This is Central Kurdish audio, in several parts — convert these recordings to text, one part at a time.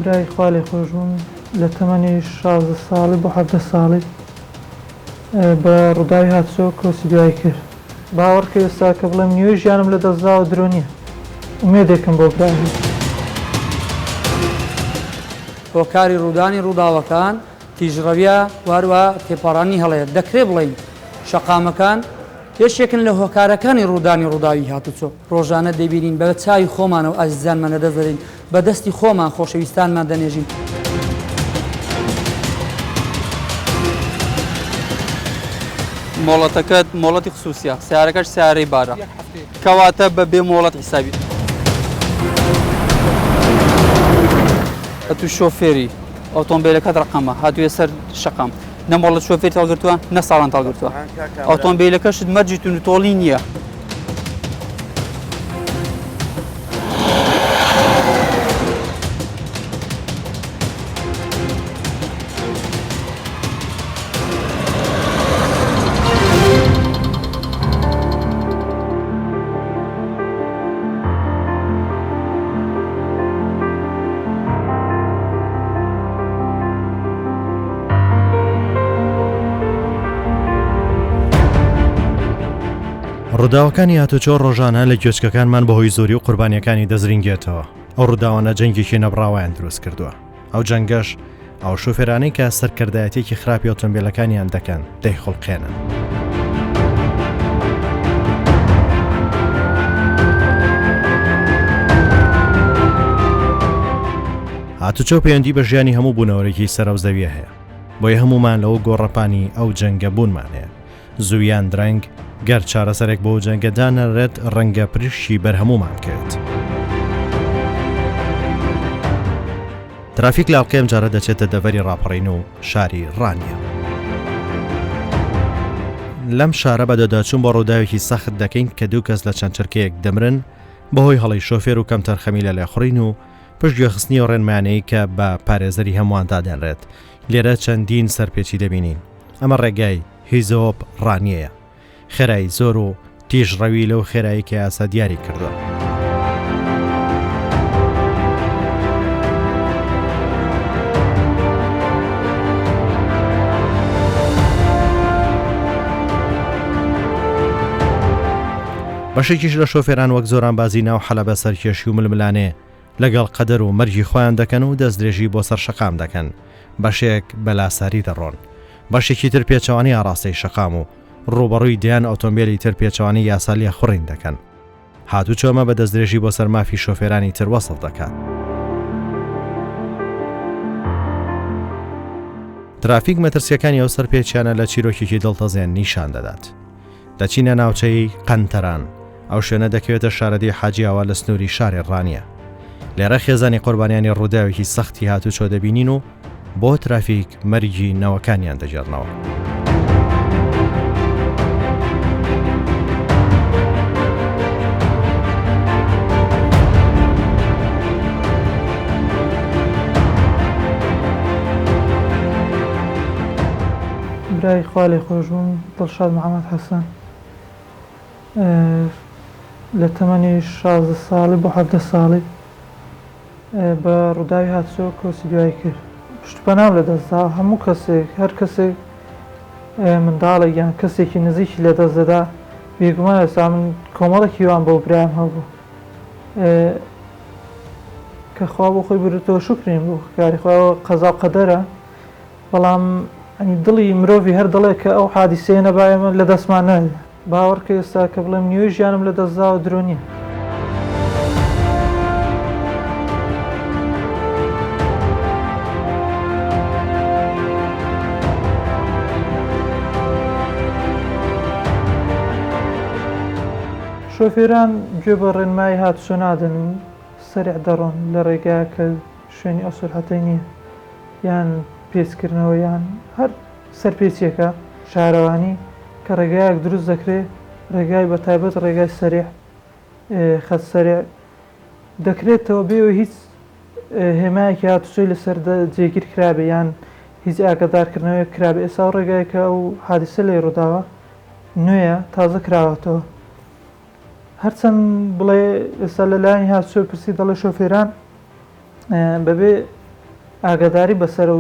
برای خوا لێ خۆش بووم لە تەمەنی 16 ساڵی بۆ 17 ساڵی بە ڕووداوی هاتوچۆ کۆسی دوای کرد. باوەڕکە ئێستا کە بڵێم نیوەی ژیانم لە دەستداوە درۆ نییە. ئومێدێکم بۆ براهی. هۆکاری ڕوودانی ڕووداوەکان تیژڕەویە واروە تێپەڕانی هەڵەیە. دەکرێت بڵێین شەقامەکان یەکێکن لە هۆکارەکانی ڕوودانی ڕووداوی هاتوچۆ. ڕۆژانە دەبینین بە چاوی خۆمانەوە ئازیزانمانە دەزەرین بە دەستی خۆمان خۆشەویستانمان دەنێژین. مۆڵەتەکەت مۆڵەتی خصوصیە، سیارەکەش سیارەی بارە کەواتە بە بێ مۆڵەت حیسابی. ئەتو شۆفێری ئۆتۆمبیلەکەت ڕقەمە هاتوویە سەر شەقام، نە مۆڵەت شۆفێر تاڵگرتووە نە ساڵان تاڵگرتووە. ئۆتۆمبیلەکەشت مەرجی تونوتۆڵی نییە. ڕووداوەکانی هاتوچۆ ڕۆژانە لە گوێچکەکانمان بەهۆی زۆری و قوربانیەکانی دەزرینگێتەوە. ئەو ڕووداوانە جەنگێکی نەبڕاوایان دروست کردووە. ئەو جەنگەش ئەو شوفێرانەی کە سەرکردایەتێکی خراپی ئۆتۆمبیلەکانیان دەکەن دەیخڵقێنن. هاتوچۆ پەیوەندی بە ژیانی هەموو بوونەوەرێکی سەرەوزەویە هەیە. بۆیە هەمومان لەوە گۆڕەپانی ئەو جەنگە بوونمان هەیە. زوویان درەنگ گەر چارەسەرێک بۆ جەنگەدانەڕێت ڕەنگە پرشی بەرهەمومان کرد. ترافیک لاڵقەیەم جارە دەچێتە دەڤەری ڕاپەڕین و شاری ڕانیە. لەم شارە بەدەداچوون بۆ ڕووداوێکی سەخت دەکەین کە دوو کەس لە چەند چرکەیەک دەمرن بەهۆی هەڵی شۆفێر و کەم تەرخەمی لە لێخڕین و پشت گوێخستنی و ڕێنمانەی کە بە پارێزەری هەمووان دادێنرێت. لێرە چەندین سەرپێچی دەبینین. ئەمە ڕێگای هیزۆپ ڕانیەیە. خێرایی زۆر و تیژڕەوی لەو خێرایی کە یاسا دیاری کردووە. بەشێکیش لە شۆفێران وەک زۆران بازی ناو حەلەبە سەرکێشی و ململانێ لەگەڵ قەدەر و مەرجی خۆیان دەکەن و دەستدرێژی بۆ سەر شەقام دەکەن. بەشێک بەلاساری دەڕۆن. بەشێکی تر پێچەوانی ئاڕاستەی شەقام و ڕوبەڕووی دیان ئۆتۆمبیلی تر پێچەوانی یاسالیە خوڕین دەکەن. هاتوچۆمە بە دەستدرێژی بۆ سەر مافی شۆفێرانی تر وەسڵ دەکات. ترافیک مەترسیەکانی ئەو سەرپێچیانە لە چیرۆکێکی دڵتەزێن نیشان دەدات. دەچینە ناوچەی قەنتەران. ئەو شوێنە دەکەوێتە شارەدەی حاجیاوە لە سنووری شاری ڕانیە. لێرە خێزانی قوربانیانی ڕووداوێکی سەختی هاتوچۆ دەبینین و بۆ ترافیک مەرجی نەوەکانیان دەجێڕنەوە. برای خوا لێ خۆش بووم دڵشاد محەممەد حەسەن لە تەمەنی 16 ساڵی بۆ 17 ساڵی بە ڕووداوی هاتوچۆ کۆسی دوای کرد. پشتپەناو لە دەستدا هەموو کەسێک هەر کەسێک منداڵێک یان کەسێکی نزیکی لە دەست دەدا بێگومان ئێستا من کۆمەڵێکی وان بۆ برایم هەبوو کە خوا بۆ خۆی بردووە شکرین بوو کاری خۆیەوە قەزا و قەدەرە. بەڵام ئەنی دڵی مرۆڤی هەر دڵێک کە ئەو حادیسەیە نەبایە لە دەستمان نایە. باوەڕکە ئێستا کە بڵێم نیوەی ژیانم لە دەستداوە درۆ نییە. شۆفێران گوێ بە ڕێنمایی هاتوچۆ نادەن و سەریع دەڕۆن لە ڕێگایە کە شوێنی ئەو سورحەتەی نییە یان پێچکردنەوە یان هەر سەرپێچیەکە شارەوانی کە ڕێگایەک دروست دەکرێت ڕێگای بە تایبەت ڕێگای سەریع خەت سەریع دەکرێتەوە بێەوە هیچ هێمایەکی هاتوچۆی لەسەر جێگیر کرابێ یان هیچ ئاگادارکردنەوەی کرابێ. ئێستا و ڕێگای کە ئەو حادیسە لێ ڕووداوە نوێیە تازە کراوەتەوە. هەرچەند بڵێ ئێستا لەلایەنی هاتوچۆ پرسی دەڵێ شۆفێران بەبێ ئاگاداری بەسەر و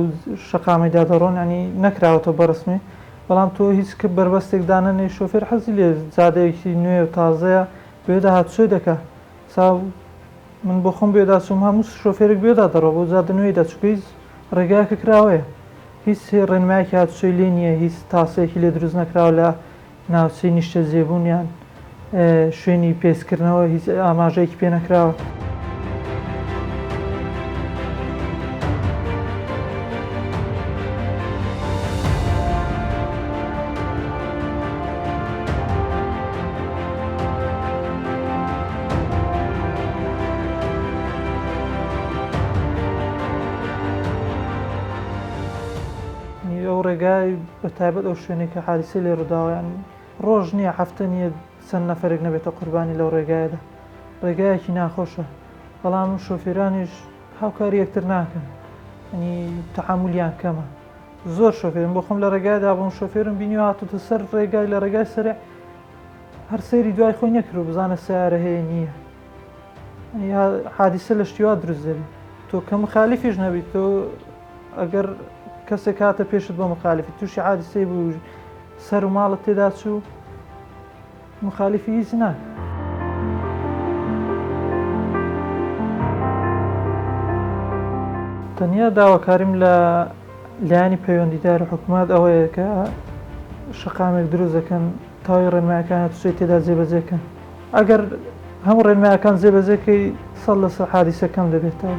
شەقامەیدا دەڕۆن ینی نەکراوەتەوە بەڕسمی بەڵام تۆ هیچ بربەستێک دانەنێ شۆفێر حەزی لێ جادەیەکی نوێ و تازەیە بێدا هاتوچۆی دەکات ساو من بۆ خۆم بێدا چوم هەموو شۆفێرێک بێدا دەڕۆ بۆ جادە نوێیدا چکەی ڕێگایەکە کراوەیە هیچ ڕێنمایەکی هاتوچۆی لێ نییە هیچ تاسەیەکی لێ دروست نەکراوە لە ناوچەی نیشتە جێبوونیان شوێنی پێسکردنەوە هیچ ئاماژەیەکی پێ نەکراوە. ئەو ڕێگای بە تایبەت ئەو شوێنێک کە حادیسە لێ ڕووداوەیان ڕۆژ نییە هەفتە نییە چەند نەفرێک نەبێتە قوربانی لەو ڕێگایەدا ڕێگایەکی ناخۆشە بەڵام شۆفێرانیش هاوکاری یەکتر ناکەن ئەنی تەحمولیان کەمە زۆر شۆفێرم بۆ خۆم لە ڕێگایدا بۆم شۆفێرم بینی و هاتوتە سەر ڕێگای لە ڕێگای سەرێ هەر سەیری دوای خۆی نەکرد و بزانە سیارە هەیە نییە حادیسە لە شتیوا دروست دەبێت تۆ کە مخالیفیش نەبیت تۆ ئەگەر کەسێک هاتە پێشت بۆ مخالیفی تووشی حادیسەی بوو سەر و ماڵت تێدا چوو مخالیفی هیچ ناکە. تەنیا داواکاریم لە لایانی پەیوەندیدار حکوومەت ئەوەیە کە شەقامێک دروست دەکەن تاوی ڕێنمایەکان هاتوچۆی تێدا جێبەجێکەن ئەگەر هەموو ڕێنمایەکان جێبەجێکەی 100% حادیسە کەم دەبێتەوە.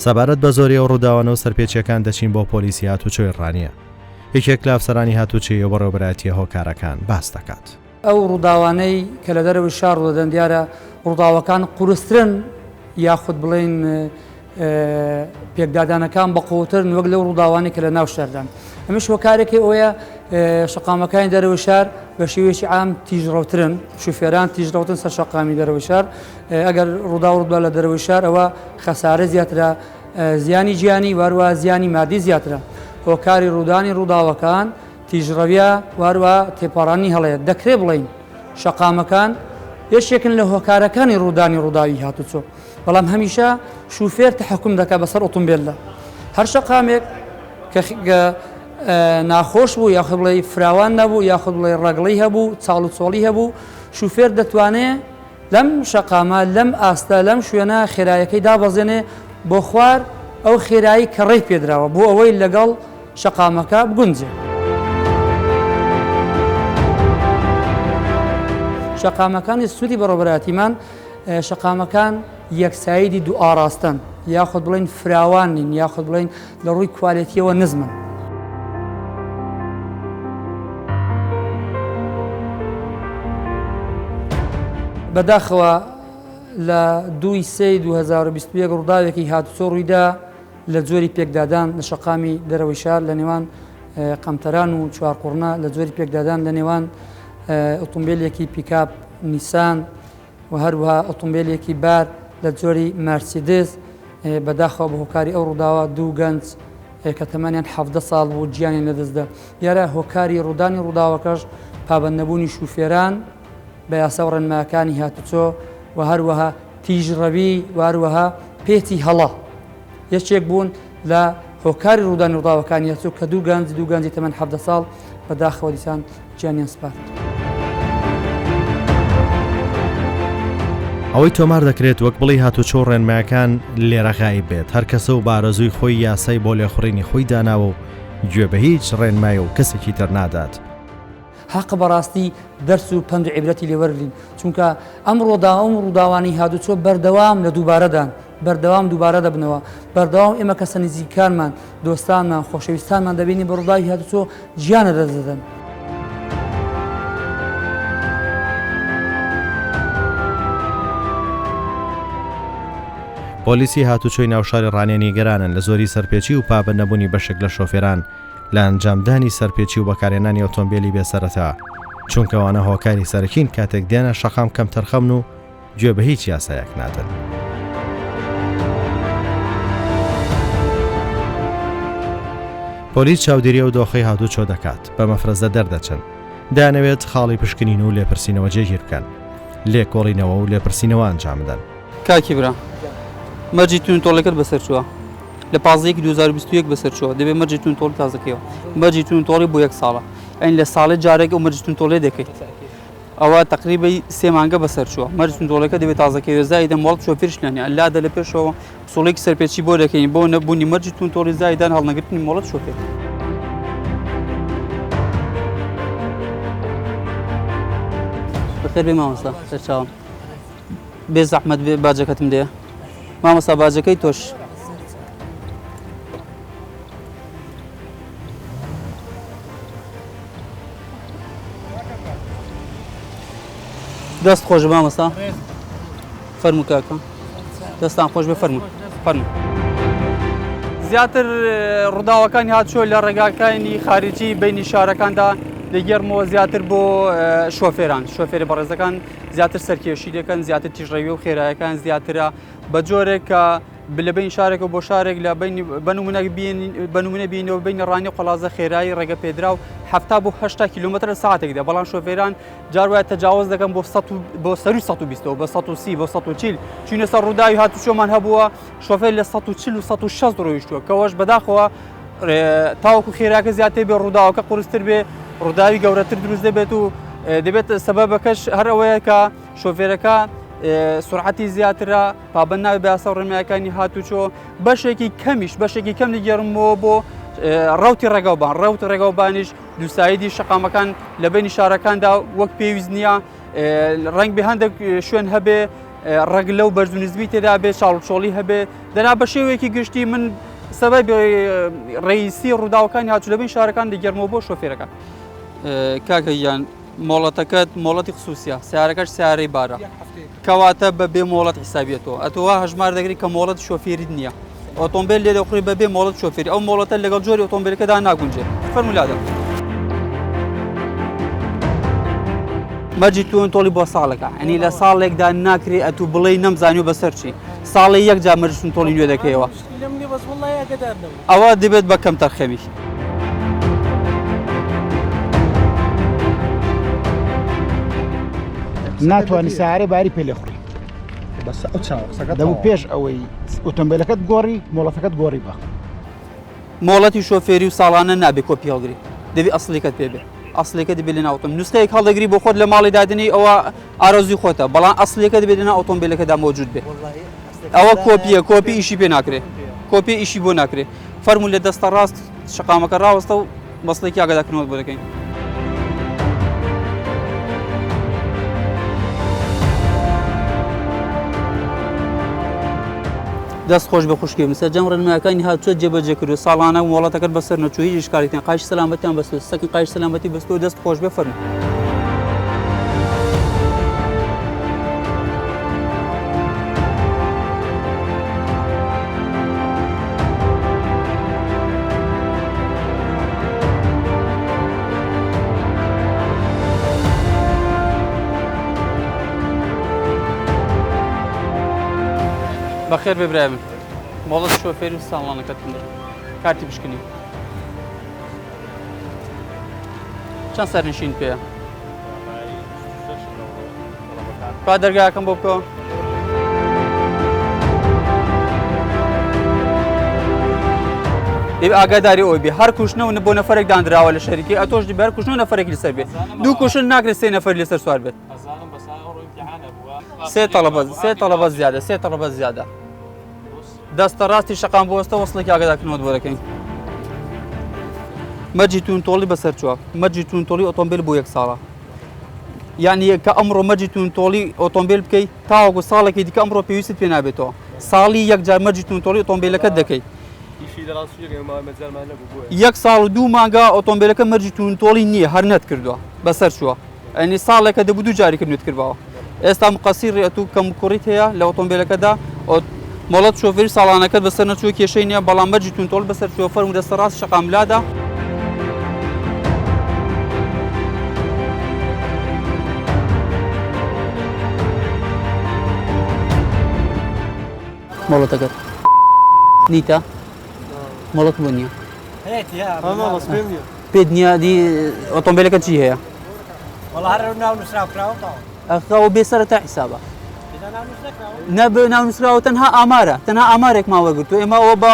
سەبارەت بە زۆری ئەو ڕووداوانە و سەرپێچیەکان دەچین بۆ پۆلیسی هاتوچۆی ڕانیە یەکێک لە ئەفسەرانی هاتوچۆی بە ڕێوەبەرایەتیە هۆکارەکان باس دەکات. ئەو ڕووداوانەی کە لە دەرەوەی شار ڕوودەدەن دیارە ڕووداوەکان قورسترن یاخود بڵێن پێکدادانەکان بەقوترن وەک لەو ڕووداوانەی کە لە ناو شاردان ئەمەش هۆکارێکی ئەوەیە شەقامەکانی دەرەوەی شار بە شێوەیەکی عام تیژڕەوترن شوفێران تیژڕەوتن سەر شەقامی دەرەوەی شار ئەگەر ڕوودا لە دەرەوەی شار ئەوە خەسارە زیاترە زیانی گیانی واروە زیانی مادی زیاترە هۆکاری ڕوودانی ڕووداوەکان تیژڕەویە واروە تێپەڕانی هەڵەیە دەکرێت بڵین شەقامەکان یەکێکن لە هۆکارەکانی ڕوودانی ڕووداوی هاتوچۆ بەڵام هەمیشە شوفێر تەحکوم دەکات بەسەر ئۆتۆمبیلدا هەر شەقامێک کە ناخۆش بوو یاخود بڵێ فراوان نەبوو یاخود بڵێ ڕەگڵی هەبوو چاڵ و چۆڵی هەبوو شوفێر دەتوانێت لەم شەقامە لەم ئاستا لەم شوێنە خێرایەکەی دابەزێنێ بۆ خوار ئەو خێرایی کە ڕێی پێدراوە بۆ ئەوەی لەگەڵ شەقامەکە بگونجێ. شەقامەکانی سوودی بەڕێوەبەرایەتیمان شەقامەکان یەکسایدی دوو ئاراستن یاخود بڵێن فراوان نین یاخود بڵێن لە ڕووی کوالیتیەوە نزمن. بەداخەوە لە 2/3/2021 ڕووداوێکی هاتوچۆ ڕوویدا لە جۆری پێکدادان لە شەقامی دەرەوەی شار لە نێوان قەمتەران و چوارقوڕنا لە جۆری پێکدادان لە نێوان ئۆتۆمبیلێکی پیکاپ نیسان و هەروەها ئۆتۆمبیلێکی بار لە جۆری مارسیدس بەداخەوە بە هۆکاری ئەو ڕووداوە دوو گەنج کە تەمەنیان 17 ساڵ بوو گیانیان لەدەستدا دیارە هۆکاری ڕوودانی ڕووداوەکەش پابەندنەبوونی شوفێران بە یاسا و ڕێنمایەکانی هاتوچۆ و هەروەها تیژڕەوی واروەها پێچی هەڵە یەکێک بوون لە هۆکاری ڕوودانی ڕووداوەکانی هاتوچۆ کە دوو گەنجی تەمەن 17 ساڵ بەداخەوە دیسان گیانیان سپارت. ئەوەی تۆمار دەکرێت وەک بڵی هاتوچۆ ڕێنمایەکان لێرەغایی بێت هەر کەسە و بارەزووی خۆی یاسای بۆ لێخوڕینی خۆی داناوە و گوێ بە هیچ ڕێنمایە و کەسێکی تر نادات. حق بەڕاستی دەرس و پند و عیبرەتی لێوەرلین چونکە ئەم ڕووداوانی هاتوچۆ بەردەوام لە دووبارەدان بەردەوام دووبارە دەبنەوە بەردەوام ئێمە کەسە نزیکانمان دۆستانمان خۆشەویستانمان دەبینی بە ڕووداوی هاتوچۆ گیانە دەدەدەن. پۆلیسی هاتوچۆی ناوشاری ڕانێ نیگەرانن لە زۆری سەرپێچی و پابەندنەبوونی بەشێک لە شۆفێران لە ئەنجامدانی سەرپێچی و بەکارهێنانی ئۆتۆمبیلی بێسەرەتا چونکەوانە هۆکاری سەرەکین کاتێک دێنە شەقام کەم تەرخەمن و گوێ بە هیچ یاسایەک نادەن. پۆلیس چاودێریە و دۆخەی هاتوو چۆ دەکات بە مەفرەزە دەردەچن دانەوێت خاڵی پشکنین و لێپرسینەوە جێگیر بکەن لێکۆڵینەوە و لێپرسینەوە ئەنجام بدەن. کاکی برا مەرجی تونتۆڵەکەت بەسەر چووە لە 2021 بەسەر چووە دەبێت مەرجی تونتۆڵ تازەکەیەوە مەرجی تونتۆڵی بۆ 1 ساڵە ئەین لە ساڵی جارێک و مەرجی تونتۆڵێ دەکەیت ئەوە تقریبی 3 مانگە بەسەر چووە مەرجی تونتۆڵەکە دەبێت تازەکەوێت زایدە مۆڵ شۆفێرش لەنێ لادە لە پێشەوە سۆڵێکی سەرپێچی بۆ دەکەین بۆ نەبوونی مەرجی تونتۆڵی زایدان هەڵنەگرتنی مۆڵەت شۆفێر. بەخێر بێ مامۆستا سەرچاوم بێ زەحمەت بێ باجەکەتم دێ مامۆستا باجەکەی تۆش دەست خۆش مامۆستا فەرموو کاکە دەستان خۆش بێ فەرموو زیاتر ڕووداوەکانی هاتووە لە ڕێگاکانی خارجی بینی شارەکاندا لەگەرمەوە زیاتر بۆ شۆفێران شۆفێری بەڕێزەکان زیاتر سەرکێشی دەکەن زیاتر تیژڕەوی و خێرایەکان زیاترە بە جۆرێک کە لە بین شارێک و بۆ شارێک لە بەنمونە بینەوە بین ڕانی قۆڵازە خێرایی ڕێگە پێدرا و 70 بۆ 80 کیلومتر ساعتێکدا بەڵام شۆفێران جاروایە تەجاوز دەکەن بۆ سەروی 120 بە 130 بۆ 140 چونە سەر ڕووداوی هاتوچۆمان هەبووە شۆفێر لە 140 و 160 ڕۆیشتووە کەەوەش بەداخەوە تاوەکو خێراکە زیاتر بێ ڕووداوەکە قورستر بێ ڕووداوی گەورەتر دروست دەبێت و دەبێت سەبەبەکەش هەر ئەوەیە کە شۆفێرەکە سرعەتی زیاترە پابەند ناوێت بە یاسا و ڕێنماییەکانی هاتوچۆ بەشێکی کەم دیگەڕمەوە بۆ ڕەوتی ڕێگاوبان ڕەوت ڕێگاوبانیش دووسایدی شەقامەکان لە بینی شارەکاندا وەک پێویست نییە ڕنگ بێ هەندێک شوێن هەبێ ڕێگ لەو بەرزونزبی تێدا بێ چاڵچۆڵی هەبێ دەنا بە شێوەیەکی گشتی من سەبەب ڕئیسی ڕووداوەکانی هاتوو لە بین شارەکان دیگەرمەوە بۆ شۆفێرەکان. کاکە یان مۆڵەتەکەت مۆڵەتی خصوصیە سیارەکەش سیارەی بارە کەواتە بە بێ مۆڵەت حسابێتەوە ئەتەوە هەژمار دەگری کە مۆڵەت شۆفێری نییە ئۆتۆمبیل لێ دەخوری بە بێ مۆڵەت شۆفێری ئەو مۆڵەتە لەگەڵ جۆری ئۆتۆمبیلەکەدا ناگونجێت فەرمولادە مەرجی تونتۆڵی بۆ ساڵەکە ئەنی لە ساڵێکدا ناکرێ ئەتوو بڵێ نەمزانی و بەسەر چی ساڵی یەک جا مەرج تونتۆڵی نوێ دەکەیەوە ئەوە دەبێت بە کەم تەرخەمی. ناتوانانی سیارەی باری پێ لێخوڕی دەبوو پێش ئەوەی ئۆتۆمبیلەکەت گۆڕی مۆڵەتەکەت گۆڕی بە مۆڵەتی شۆفێری و ساڵانە نابێت کۆپی هەڵگری دەبێت ئەسڵیکەت پێ بێ ئەسڵەکە دەبێت لە ناوتم نووسکەیەک هەڵدەگری بۆ خۆت لە ماڵی دادنی ئەوە ئارەزوی خۆتە بەڵام ئەسڵیەکە دەبێت لە ناو ئۆتۆمبیلەکەدا مۆجود بێ ئەوە کۆپیە کۆپی ئیشی پێ ناکرێت کۆپی ئیشی بۆ ناکرێت فەرموو لە دەستە ڕاست شەقامەکە ڕاوەستە و مەسڵێکی ئاگادارکردنەوە بۆ دەکەین. دەست خۆش بە خوشکی سەرجەم ڕێنماییەکانی هاتووە جێبەجێ کردو ساڵانە مۆڵەتەکەت بەسەر نەچوو هیچ ئیشکالیتیان قاچی سەلامەتیان بەستووە سەکی قاچی سەلامەتی بەستووە دەست خۆش بێ فەرموو. بەخێر بێ برای من مۆڵەت شۆفێری و ساڵانەکەتم کارتی پشکنی چەند سەرنشین پێە با دەرگاکەم بۆ بکەوە دەبێت ئاگاداری ئەوی بێ هەر کوشتنەوە بۆ نەفرێک دانراوە لە شەریکی ئەتۆش دەبێت هەر کوشتنەوە نەفرێکی لەسەر بێت دوو کوشتن ناکرێت سێ نەفەر لەسەر سوار بێت سێ تەڵەبەت زیادە دەستە ڕاستی شەقام بۆستە وەسڵێکی ئاگادارکردنەوە بۆ دەکەین. مەرجی تونتۆڵی بەسەر چووە مەرجی تونتۆڵی ئۆتۆمبیل بۆ 1 ساڵە یعنی کە ئەمڕۆ مەرجی تونتۆڵی ئۆتۆمبیل بکەیت تاوەکو ساڵێکی دیکە ئەمڕۆ پێویستت پێ نابێتەوە ساڵی یەک جار مەرجی تونتۆڵی ئۆتۆمبیلەکەت دەکەیت 1 ساڵ و 2 مانگا ئۆتۆمبیلەکە مەرجی تونتۆڵی نییە هەر نەت کردووە بەسەر چووە ئەنی ساڵێکە دەبوو 2 جاری کردنوت کردەوە ئێستا مقەسیر ڕێتوو کەم کوڕیت هەیە لە ئۆتۆمبیلەکەدا مۆڵەت شۆفێری ساڵانەکەت بەسەر نەچووە کێشەی نییە بەڵام مەرجی تونتۆڵ بەسەر چووە فەرموو دەستە ڕاست شەقاملادا مۆڵەتەکەت نیتە مۆڵەت بۆ نییە پێت نییە دی ئۆتۆمبیلەکە چی هەیە ئەخەوە بێسەرەتا حیسابە نەبێ ناونووسراوە تەنها ئامارە تەنها ئامارێکمان وەرگرتو ئێمە ئەوە بە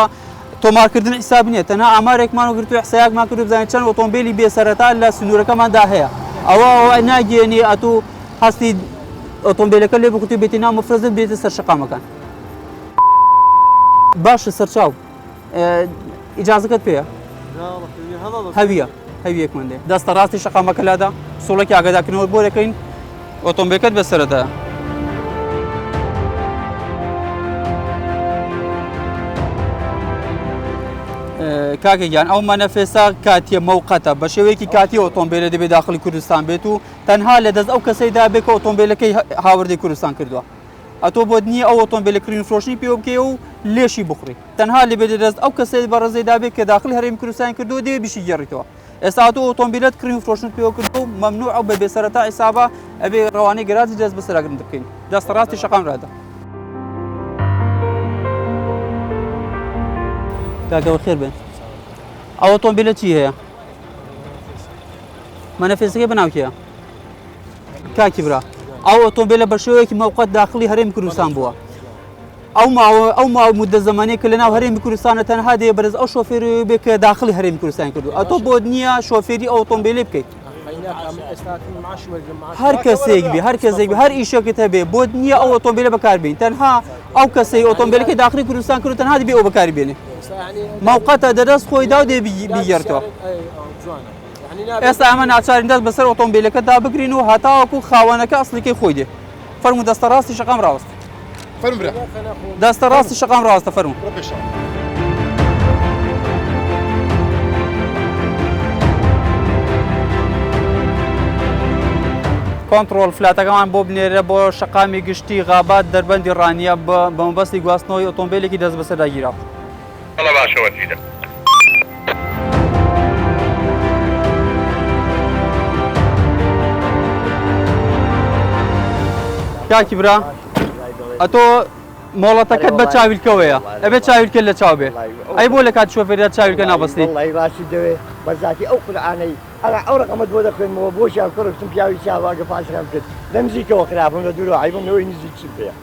تۆمارکردن حساب نییە تەنها ئامارێکمان وەرگرتو حسایەکمان کرد بزانین چەند ئۆتۆمبیلی بێسەرەتا لە سنوورەکەماندا هەیە ئەوە ناگەێنی ئەتوو هەستی ئۆتۆمبیلەکە لێ بکوتی بێتی ناو مفرەزت بێتە سەر شقامەکان باشە سەرچاو ئیجازەکەت پێیە هەویەکمان لێ دەستە ڕاستی شقامەکە لادا سوڵێکی ئاگادارکردنەوە بۆ دەکەین ئۆتۆمبیلەکەت بەسەرەتە کاکەگیان ئەو مەنەفێسا کاتیە مەوقەتە بە شێوەیەکی کاتی ئۆتۆمبیلە دەبێت داخلی کوردستان بێت و تەنها لە دەست ئەو کەسەیدا بێت کە ئۆتۆمبیلەکەی هاوردی کوردستان کردووە ئەتۆ بۆ نییە ئەو ئۆتۆمبیلە کڕین فرۆشتنی پێ بکەی و لێشی بخڕی تەنها لە بێت دەست ئەو کەسەی بە ڕێزەیدا بێت کە داخلی هەرێمی کوردستان کردو دەوێت بیشی گێڕیتەوە ئێستا تۆ ئۆتۆمبیلەت کڕین فرۆشتن پێ کردو و مەمنوع ئەو بە بێسەرەتا حیسابە ئەبێ ڕەوانەی گەراجی دەست بەسەراگرن بکەین دەستە ڕاستی شەقام ڕادا کاکەوە خێر بێن ئەو ئۆتۆمبیلە چی هەیە مەنەفێسەکەی بەناوکیە کاکی برا ئەو ئۆتۆمبیلە بە شێوەیەکی مەوقەت داخلی هەرێمی کوردستان بووە ئەو ماوە مودە زەمانەیە کە لە ناو هەرێمی کوردستانە تەنها دێ بەرز ئەو شۆفێری بێت کە داخلی هەرێمی کوردستان کردو ئەتۆ بۆ نییە شۆفێری ئەو ئۆتۆمبیلێ بکەیت هەر کەسێک بێ هەر ئیشەکەت هەبێ بۆ نییە ئەو ئۆتۆمبیلە بەکاربێن تەنها ئەو کەسەی ئۆتۆمبیلەکەی داخلی کوردستان کرد تەنها دەبێ ئەو بەکاری بێنێ موقعتە دەدەست خۆی دا و دێ بیگەرتەوە ئێستا ئەمە ناچارین دەست بەسەر ئۆتۆمبیلەکەدا بگرین و هەتاوەکو خاوەنەکە ئەسڵیکەی خۆی دێ فەرموو دەستە ڕاستی شەقام ڕاوەستە دەستە ڕاستی شەقام ڕاوەستە فەرموو کۆنتڕۆڵ فلاتەکەمان بۆ بنێرە بۆ شەقامی گشتی غابات دەربەندی ڕانیە بە مەبەستی گواستنەوەی ئۆتۆمبیلێکی دەست بەسەردا گیراوە والله باشەوە چیدە کاکی برا ئەتۆ مۆڵەتەکەت بە چاویلکەوەیە ئەبێت چاویلکە لە چاو بێ ئەی بۆ لە کات شۆفێریات چاویلکە نابەستی والله ڕاستی دەوێ بەرزاتی ئەو قورئانەی ئەو ڕقەمەت بۆ دەخوێنمەوە بۆ شیاو کڕشتم پیاوی چاواگە پاشەکەم کرد لە نزیکەوە خراپم لە دوورەوە عیبم لەوەی نزیک چی پێیە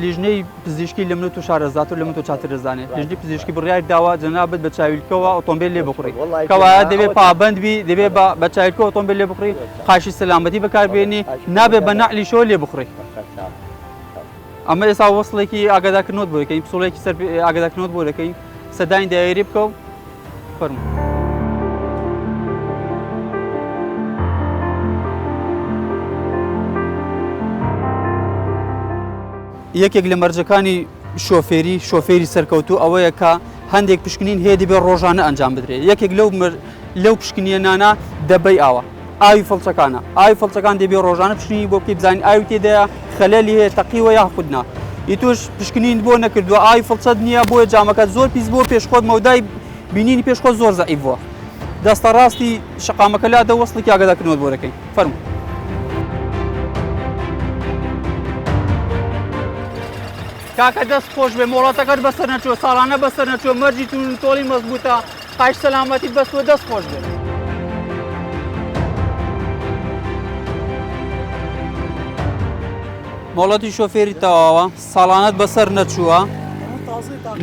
لیژنەی پزیشکی لە من و تو شارەزات و لە من تو چاترزانێ لیژنەی پزیشکی بڕیای داوا جەنابەت بە چاویلکەوە ئۆتۆمبیل لێ بخڕی کەوایە دەبێت پابەندبی دەبێت بە چاویلکە ئۆتۆمبیل لێ بخڕی قاشی سەلامەتی بەکاربێنی نابێت بە نەعلی شۆ لێ بخڕی ئەمە ئێستا وەسڵێکی ئاگادارکردنەوەت بۆ دەکەین پسوڵێکی سەر ئاگادارکردنەوەت بۆ دەکەین سەدانی دایری بکە و فەرموو یەکێک لە مەرجەکانی شۆفێری سەرکەوتوو ئەوەیە کە هەندێک پشکنین هەیە دەبێت ڕۆژانە ئەنجام بدرێت یەکێک لەو پشکنیەنانە دەبەی ئاوە ئاوی فڵچەکانە ئاوی فڵچەکان دەبێت ڕۆژانە پشکنی بۆ بکەی بزانین ئاوی تێدایە خەلەلی هەیە تەقیوە یا خودنا ئیتوش پشکنین بۆ نەکردووە ئاوی فڵچەت نییە بۆیە جامەکەت زۆر پیس بۆ پێشخۆت مەودای بینینی پێشخۆت زۆر زەعیف بووە دەستە ڕاستی شەقامەکە لادە وەسڵێکی ئاگادارکردنەوەت بۆ دەکەین فەرموو کاکە دەست خۆش بێ مۆڵەتەکەت بەسەر نەچوە ساڵانە بەسەر نەچوە مەرجی تۆڵی مەزبوطە قاش سەلامەتی بەستوە دەست خۆش بێ مۆڵەتی شۆفێری تەواوە ساڵانەت بەسەر نەچووە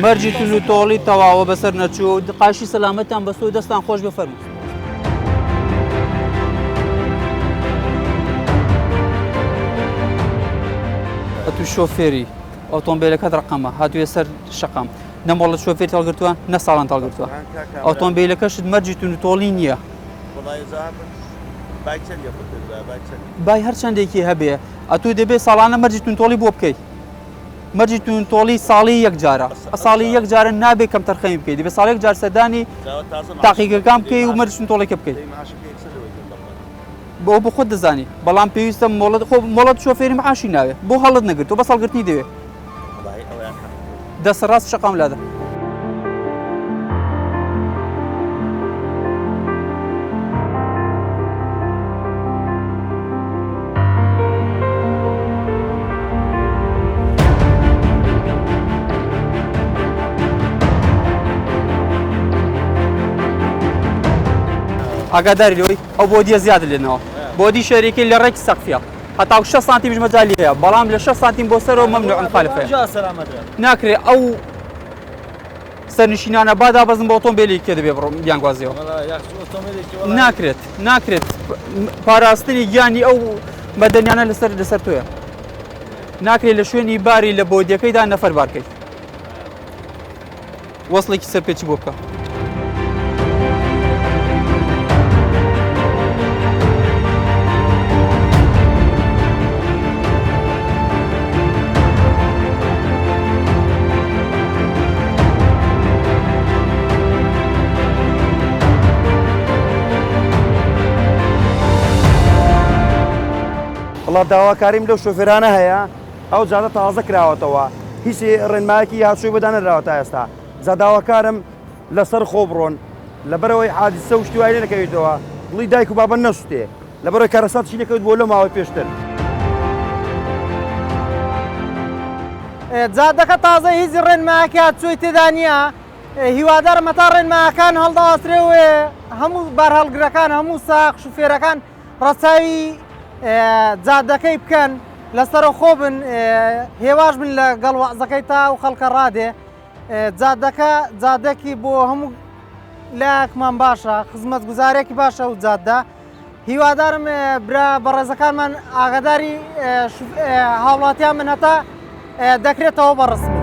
مەرجی تۆڵی تەواوە بەسەر نەچووە و قاشی سەلامەتیان بەستوە دەستان خۆش بێ فەرموو ئەتوو شۆفێری ئۆتۆمبیلەکەت ڕقەمە هاتوویە سەر شەقام نە مۆڵەت شۆفێری هەڵگرتووە نە ساڵان هەڵگرتووە ئۆتۆمبیلەکەشت مەرجی تۆڵی نییە بای هەر چەندێکی هەبێ ئەتوو دەبێت ساڵانە مەرجی تۆڵی بۆ بکەیت مەرجی تۆڵی ساڵی یەک جارە ساڵی یەک جارە نابێت کەم تەرخەمی بکەیت دەبێت ساڵ یەک جار سەردانی تاقیگەکان بکەیت و مەرجی تۆڵەکە بکەیت بۆ بۆ خۆت دەزانی بەڵام پێویستە مۆڵەت شۆفێری معاشی ناوێت بۆ هەڵت نەگرت و بە ساڵگرتنی دەوێت دەستە ڕاست شەقام لادا ئاگاداری لەوەی ئەو بۆدیە زیاد لێنەوە بۆدی شەریکی لە ڕێکی سەقفیە هەتا 6 سانتیمش مەجای هەیە بەڵام لە 6 سانتیم بۆ سەرەوە مەمنوع مخالفەیە ناکرێت ئەو سەرنشینانە بادا بەزم بە ئۆتۆمبیلی کێ دەبێ بڕۆ بیانگوازیەوە ناکرێت پاراستنی گیانی ئەو بەدەنیانە لەسەر تۆیە ناکرێت لە شوێنی باری لە بۆدیەکەیدا نەفەر بارکەیت وەسڵێکی سەرپێچی بۆ بکە وڵات داواکاریم لەو شۆفێرانە هەیە ئەو جادە تازە کراوەتەوە هیچ ڕێنمایەکی هاتووی بەدانەراوە تا ئێستا زاداواکارم لەسەر خۆ بڕۆن لەبەرەوەی حادیسە و شتیوای لێ نەکەوێتەوە دڵی دایک و بابە نەسووتێ لەبەرەوەی کارەسات چی نەکەوت بۆ لە ماوەی پێشتر جادەکە تازە هیچ ڕێنمایەکی هاتووی تێدا نییە هیوادارم هەتا ڕێنمایەکان هەڵداوەسترێ و هەموو بارهەڵگرەکان هەموو ساق شوفێرەکان ڕەچاوی جادەکەی بکەن لەسەرە خۆ بن هێواش بن لە گەڵوەعزەکەی تا و خەڵکە ڕادێ جادەکە جادەکی بۆ هەموو لایەکمان باشە خزمەت گوزارێکی باشە و جادە هیوادارم برا بەڕێزەکانمان ئاگاداری هاوڵاتیان من هەتا دەکرێتەوە بەڕسمی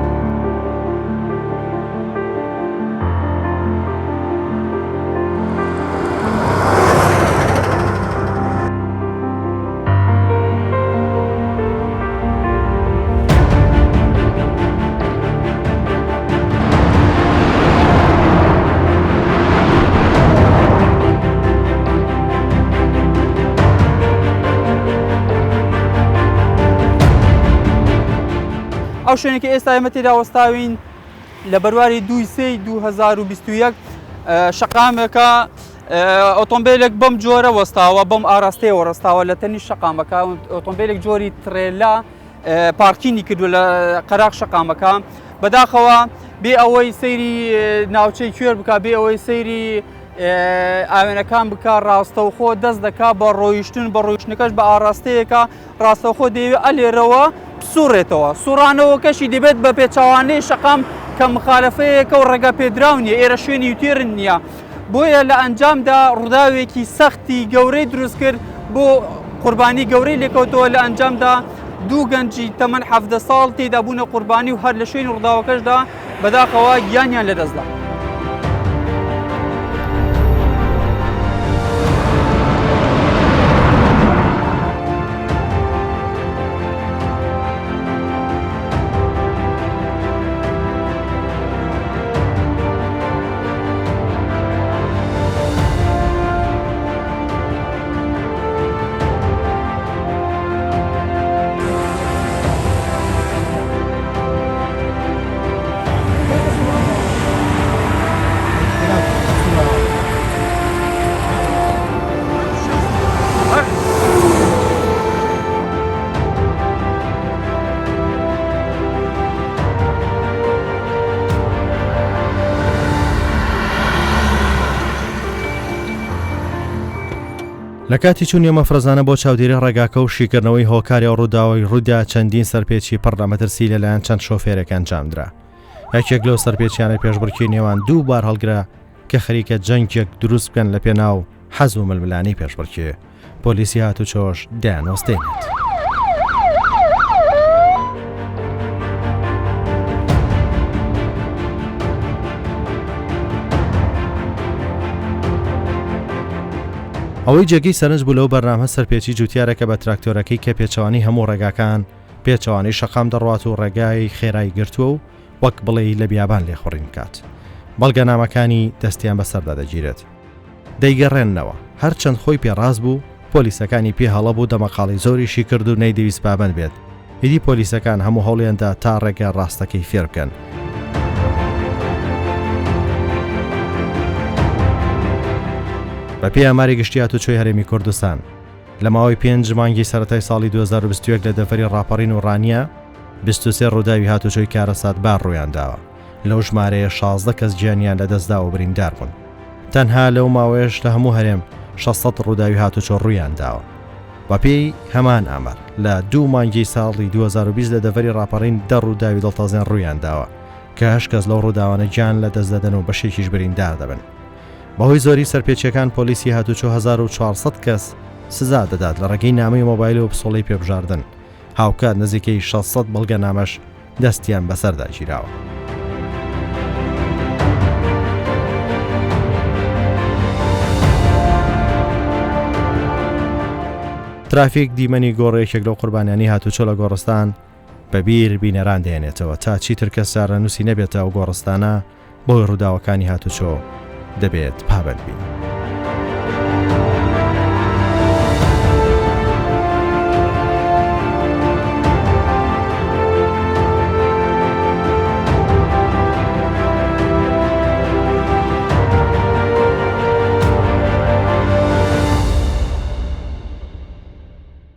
ئەو شوێنێکی ئێستا ئێمە تێدا وەستاوین لە بەرواری 2021 شەقامێکە ئۆتۆمبیلێک بەم جۆرە وەستاوە بەم ئاراستەیە وەڕستاوە لە تەنی شەقامەکە ئۆتۆمبیلێک جۆری ترێلا پارکینی کردو لە قەراق شەقامەکە بەداخەوە بێ ئەوەی سەیری ناوچەی کوێر بکە بێ ئەوەی سەیری ئاوێنەکان بکە ڕاستەوخۆ دەست دەکا بە ڕۆیشتن بە ڕۆیشتنەکەش بە ئاراستەیەکە ڕاستەوخۆ دەیەوێت ئەلێرەوە بسوڕێتەوە سوڕانەوە کەشی دەبێت بە پێچوانەی شەقام کە مخالفەیەکە و ڕێگە پێدراو نیە ئێرە شوێنی یوتێرن نییە بۆیە لە ئەنجامدا ڕووداوێکی سەختی گەورەی دروست کرد بۆ قوربانی گەورەی لێکەوتەوە لە ئەنجامدا دوو گەنجی تەمەن 17 ساڵ تێدا بوونە قوربانی و هەر لە شوێنی ڕووداوەکەشدا بەداخەوە گیانیان لەدەستدا لە کاتی چوونیە مەفرەزانە بۆ چاودێری ڕێگاکە و شیکردنەوەی هۆکاری ڕووداوی ڕوودا چەندین سەرپێکی پڕ لە مەترسی لەلایەن چەند شۆفێرێک ئەنجامدرا یەکێک لەو سەرپێچیانە پێشبڕکێ نێوان دوو بار هەڵگرا کە خەریکە جەنگێک دروست بکەن لە پێناو حەز و ململانی پێشبڕکێ پۆلیسی هاتوچۆش دایانوەستێنێت. ئەوەی جێگەی سەرنج بوو لەو بەرنامە سەرپێچی جوتیارەکە بە تراکتۆرەکەی کە پێچەوانی هەموو ڕێگاکان پێچەوانی شەقام دەڕوات و ڕێگای خێرایی گرتووە و وەک بڵێ لە بیابان لێخوڕین بکات. بەڵگەنامەکانی دەستیان بەسەردا دەگیرێت. دەیگەڕێننەوە هەرچەند خۆی پێڕاست بوو پۆلیسەکانی پێ هەڵە بوو دەمەقاڵی زۆریشی کرد و نەیدەویست پابند بێت. هیدی پۆلیسەکان هەموو هەوڵیاندا تا ڕێگە ڕاستەکەی فێر بکەن. بە پێی ئاماری گشتی هاتوچۆی هەرێمی کوردستان لە ماوەی 5 مانگی سەرەتای ساڵی 2021 لە دەفەری ڕاپەڕین و ڕانیە 23 ڕووداوی هاتوچۆی کارەسات بار ڕوویان داوە. لەو ژمارەیە 16 کەس گیانیان لەدەستدا و بریندار بوون. تەنها لەو ماوەیەش لە هەموو هەرێم 600 ڕووداوی هاتوچۆ ڕوویان داوە. بە پێی هەمان ئامار لە 2 مانگی ساڵی 2020 لە دەڤەری ڕاپەڕین 10 ڕووداوی دڵتەزیان ڕوویان داوە کە 8 کەس لەو ڕووداوانە گیان لە دەست دەدەن و بەشێکیش بریندار دەبن. بەهۆی زۆری سەرپێچیەکان پۆلیسی هاتوچۆ 1400 کەس سزا دەدات لە ڕێگەی نامەی مۆبایل و پسۆڵەی پێبژاردن. هاوکات نزیکەی 600 بەڵگە نامەش دەستیان بەسەردا گیراوە. ترافیک دیمەنی گۆڕەیەکێک لەو قوربانیانی هاتوچۆ لە گۆڕستان بەبیر بینەران دێنێتەوە تا چیتر کەس چارەنووسی نەبێتە ئەو گۆڕستانە بۆی ڕووداوەکانی هاتوچۆ دەبێت پابند بین.